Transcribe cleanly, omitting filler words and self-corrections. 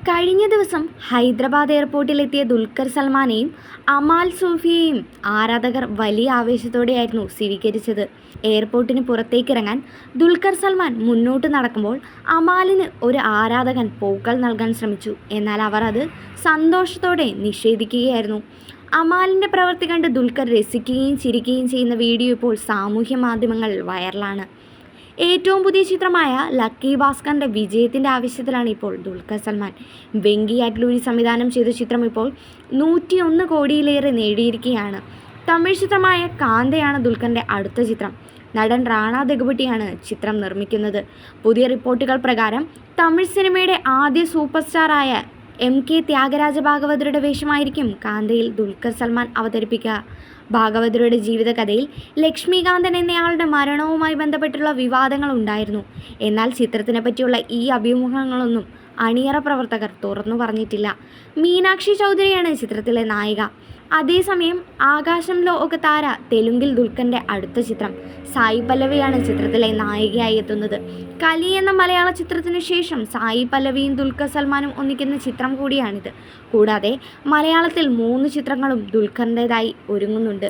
കഴിഞ്ഞ ദിവസം ഹൈദരാബാദ് എയർപോർട്ടിലെത്തിയ ദുൽഖർ സൽമാനെയും അമാൽ സൂഫിയെയും ആരാധകർ വലിയ ആവേശത്തോടെയായിരുന്നു സ്വീകരിച്ചത്. എയർപോർട്ടിന് പുറത്തേക്കിറങ്ങാൻ ദുൽഖർ സൽമാൻ മുന്നോട്ട് നടക്കുമ്പോൾ അമാലിന് ഒരു ആരാധകൻ പൂക്കൾ നൽകാൻ ശ്രമിച്ചു. എന്നാൽ അവർ അത് സന്തോഷത്തോടെ നിഷേധിക്കുകയായിരുന്നു. അമാലിൻ്റെ പ്രവൃത്തി കണ്ട് ദുൽഖർ രസിക്കുകയും ചിരിക്കുകയും ചെയ്യുന്ന വീഡിയോ ഇപ്പോൾ സാമൂഹ്യ മാധ്യമങ്ങളിൽ വൈറലാണ്. ഏറ്റവും പുതിയ ചിത്രമായ ലക്കി ഭാസ്കറിൻ്റെ വിജയത്തിൻ്റെ ആവശ്യത്തിലാണ് ഇപ്പോൾ ദുൽഖർ സൽമാൻ. വെങ്കി അറ്റ്ലൂരി സംവിധാനം ചെയ്ത ചിത്രം ഇപ്പോൾ 101 കോടിയിലേറെ നേടിയിരിക്കുകയാണ്. തമിഴ് ചിത്രമായ കാന്തയാണ് ദുൽഖറിൻ്റെ അടുത്ത ചിത്രം. നടൻ റാണ ദഗുപട്ടിയാണ് ചിത്രം നിർമ്മിക്കുന്നത്. പുതിയ റിപ്പോർട്ടുകൾ പ്രകാരം തമിഴ് സിനിമയുടെ ആദ്യ സൂപ്പർ സ്റ്റാറായ MK ത്യാഗരാജ ഭാഗവതരുടെ വേഷമായിരിക്കും കാന്തയിൽ ദുൽഖർ സൽമാൻ അവതരിപ്പിക്കുക. ഭാഗവതരുടെ ജീവിതകഥയിൽ ലക്ഷ്മികാന്തൻ എന്നയാളുടെ മരണവുമായി ബന്ധപ്പെട്ടുള്ള വിവാദങ്ങൾ ഉണ്ടായിരുന്നു. എന്നാൽ ചിത്രത്തിനെ പറ്റിയുള്ള ഈ അഭിമുഖങ്ങളൊന്നും അണിയറ പ്രവർത്തകർ തുറന്നു പറഞ്ഞിട്ടില്ല. മീനാക്ഷി ചൗധരിയാണ് ചിത്രത്തിലെ നായിക. അതേസമയം ആകാശം ലോകതാര തെലുങ്കിൽ ദുൽഖറിൻ്റെ അടുത്ത ചിത്രം. സായി പല്ലവിയാണ് ചിത്രത്തിലെ നായികയായി എത്തുന്നത്. കലി എന്ന മലയാള ചിത്രത്തിനു ശേഷം സായി പല്ലവിയും ദുൽഖർ സൽമാനും ഒന്നിക്കുന്ന ചിത്രം കൂടിയാണിത്. കൂടാതെ മലയാളത്തിൽ 3 ചിത്രങ്ങളും ദുൽഖറിൻ്റെതായി ഒരുങ്ങുന്നുണ്ട്.